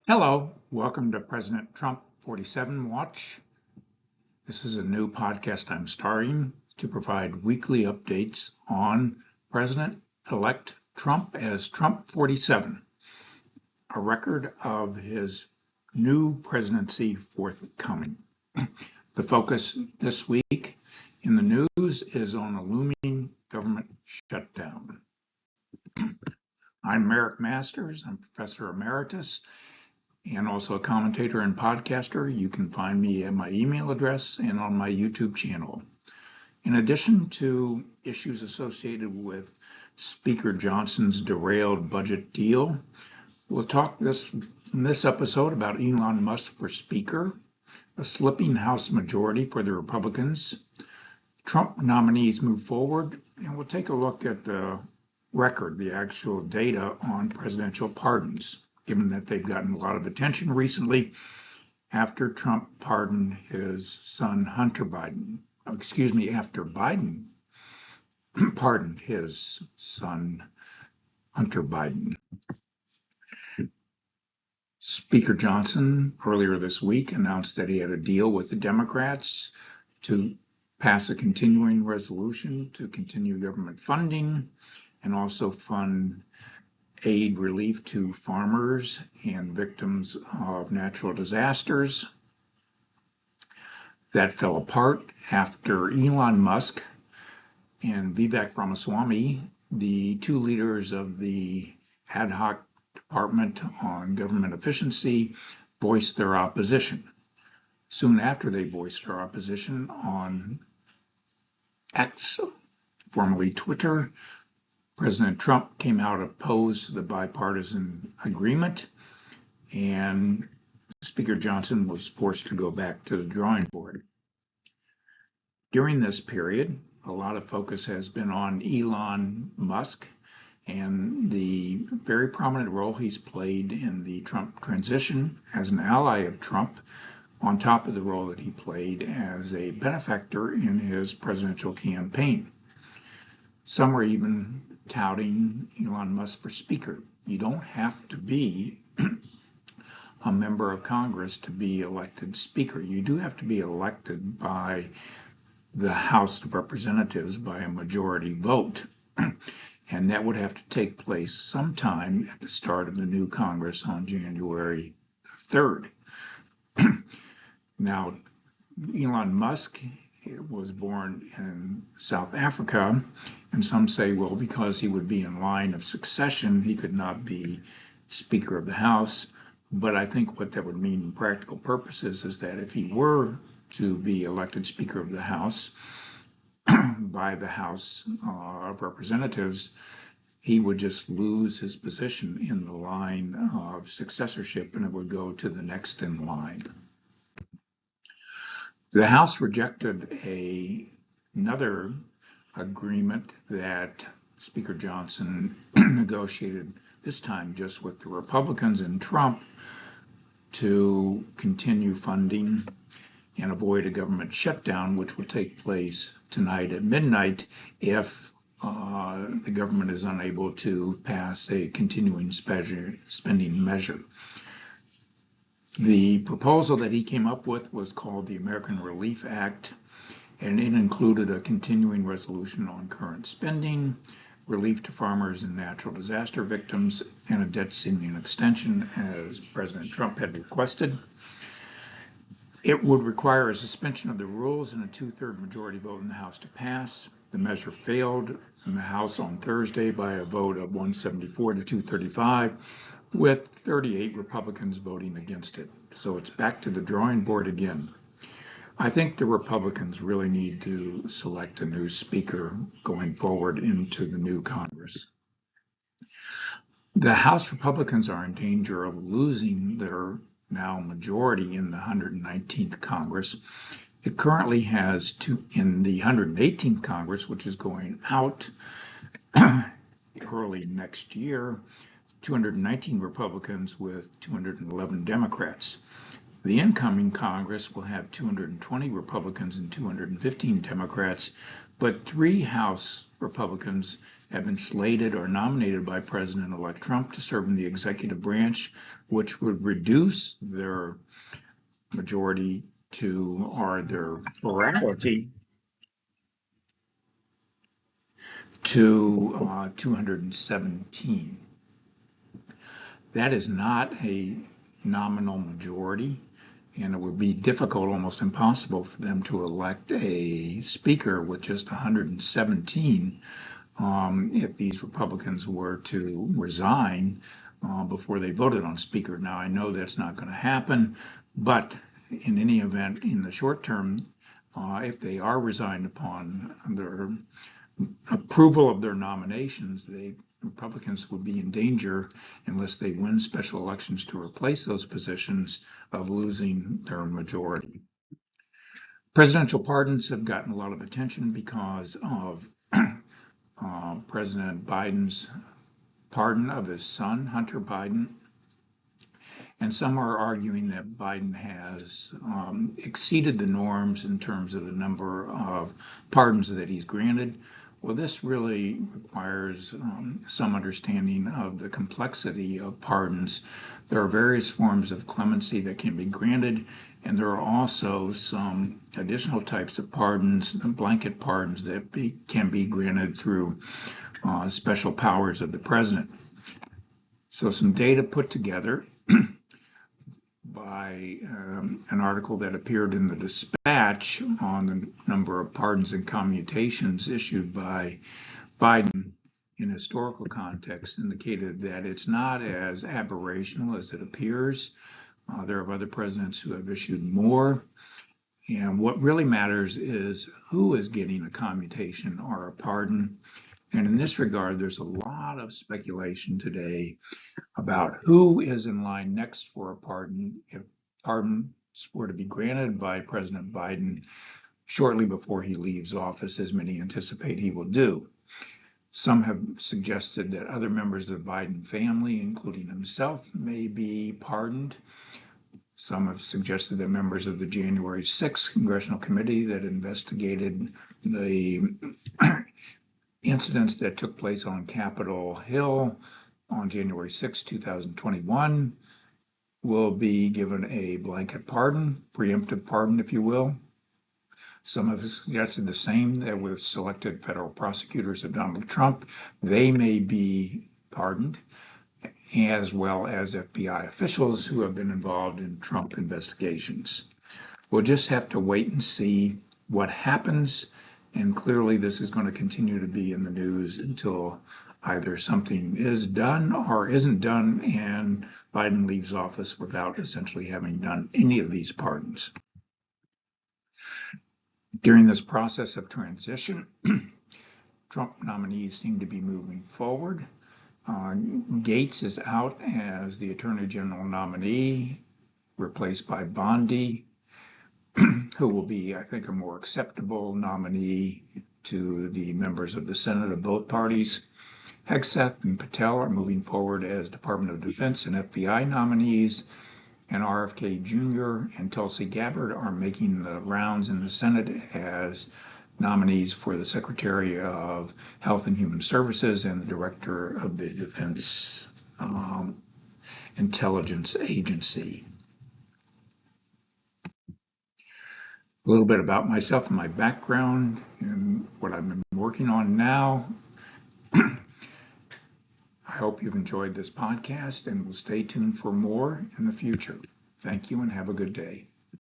Hello, welcome to President Trump 47 Watch. This is a new podcast I'm starting to provide weekly updates on President-elect Trump as Trump 47, a record of his new presidency forthcoming. The focus this week in the news is on a looming government shutdown. I'm Merrick Masters, I'm Professor Emeritus and also a commentator and podcaster. You can find me at my email address and on my YouTube channel. In addition to issues associated with Speaker Johnson's derailed budget deal, we'll talk in this episode about Elon Musk for Speaker, a slipping House majority for the Republicans, Trump nominees move forward, and we'll take a look at the record, the actual data on presidential pardons, given that they've gotten a lot of attention recently after Trump pardoned his son Hunter Biden. After Biden pardoned his son Hunter Biden. Speaker Johnson earlier this week announced that he had a deal with the Democrats to pass a continuing resolution to continue government funding and also fund aid relief to farmers and victims of natural disasters. That fell apart after Elon Musk and Vivek Ramaswamy, the two leaders of the ad hoc Department on Government Efficiency, voiced their opposition. Soon after they voiced their opposition on X, formerly Twitter, President Trump came out opposed to the bipartisan agreement, and Speaker Johnson was forced to go back to the drawing board. During this period, a lot of focus has been on Elon Musk and the very prominent role he's played in the Trump transition as an ally of Trump, on top of the role that he played as a benefactor in his presidential campaign. Some are even touting Elon Musk for Speaker. You don't have to be a member of Congress to be elected Speaker. You do have to be elected by the House of Representatives by a majority vote. And that would have to take place sometime at the start of the new Congress on January 3rd. Now, Elon Musk was born in South Africa, and some say, well, because he would be in line of succession, he could not be Speaker of the House. But I think what that would mean in practical purposes is that if he were to be elected Speaker of the House by the House of Representatives, he would just lose his position in the line of successorship, and it would go to the next in line. The House rejected another agreement that Speaker Johnson negotiated, this time just with the Republicans and Trump, to continue funding and avoid a government shutdown, which will take place tonight at midnight if the government is unable to pass a continuing spending measure. The proposal that he came up with was called the American Relief Act, and it included a continuing resolution on current spending, relief to farmers and natural disaster victims, and a debt ceiling extension, as President Trump had requested. It would require a suspension of the rules and a two-thirds majority vote in the House to pass. The measure failed in the House on Thursday by a vote of 174 to 235, with 38 Republicans voting against it. So it's back to the drawing board again. I think the Republicans really need to select a new speaker going forward into the new Congress. The House Republicans are in danger of losing their now majority in the 119th Congress. It currently has in the 118th Congress, which is going out early next year, 219 Republicans with 211 Democrats. The incoming Congress will have 220 Republicans and 215 Democrats, but 3 House Republicans have been slated or nominated by President-elect Trump to serve in the executive branch, which would reduce their majority to, or their plurality to 217. That is not a nominal majority, and it would be difficult, almost impossible, for them to elect a speaker with just 117 if these Republicans were to resign before they voted on speaker. Now, I know that's not going to happen, but in any event, in the short term, if they are resigned upon their approval of their nominations, the Republicans would be in danger, unless they win special elections to replace those positions, of losing their majority. Presidential pardons have gotten a lot of attention because of President Biden's pardon of his son, Hunter Biden. And some are arguing that Biden has exceeded the norms in terms of the number of pardons that he's granted. Well, this really requires some understanding of the complexity of pardons. There are various forms of clemency that can be granted, and there are also some additional types of pardons, blanket pardons, that can be granted through special powers of the president. So some data put together by an article that appeared in the Dispatch on the number of pardons and commutations issued by Biden in historical context indicated that it's not as aberrational as it appears. There are other presidents who have issued more. And what really matters is who is getting a commutation or a pardon. And in this regard, there's a lot of speculation today about who is in line next for a pardon if pardons were to be granted by President Biden shortly before he leaves office, as many anticipate he will do. Some have suggested that other members of the Biden family, including himself, may be pardoned. Some have suggested that members of the January 6th Congressional Committee that investigated the incidents that took place on Capitol Hill on January 6, 2021, will be given a blanket pardon, preemptive pardon, if you will. Some have suggested the same with selected federal prosecutors of Donald Trump. They may be pardoned, as well as FBI officials who have been involved in Trump investigations. We'll just have to wait and see what happens. And clearly, this is going to continue to be in the news until either something is done or isn't done, and Biden leaves office without essentially having done any of these pardons. During this process of transition, Trump nominees seem to be moving forward. Gates is out as the Attorney General nominee, replaced by Bondi, who will be, I think, a more acceptable nominee to the members of the Senate of both parties. Hegseth and Patel are moving forward as Department of Defense and FBI nominees, and RFK Jr. and Tulsi Gabbard are making the rounds in the Senate as nominees for the Secretary of Health and Human Services and the Director of the Defense Intelligence Agency. A little bit about myself and my background and what I've been working on now. I hope you've enjoyed this podcast and will stay tuned for more in the future. Thank you and have a good day.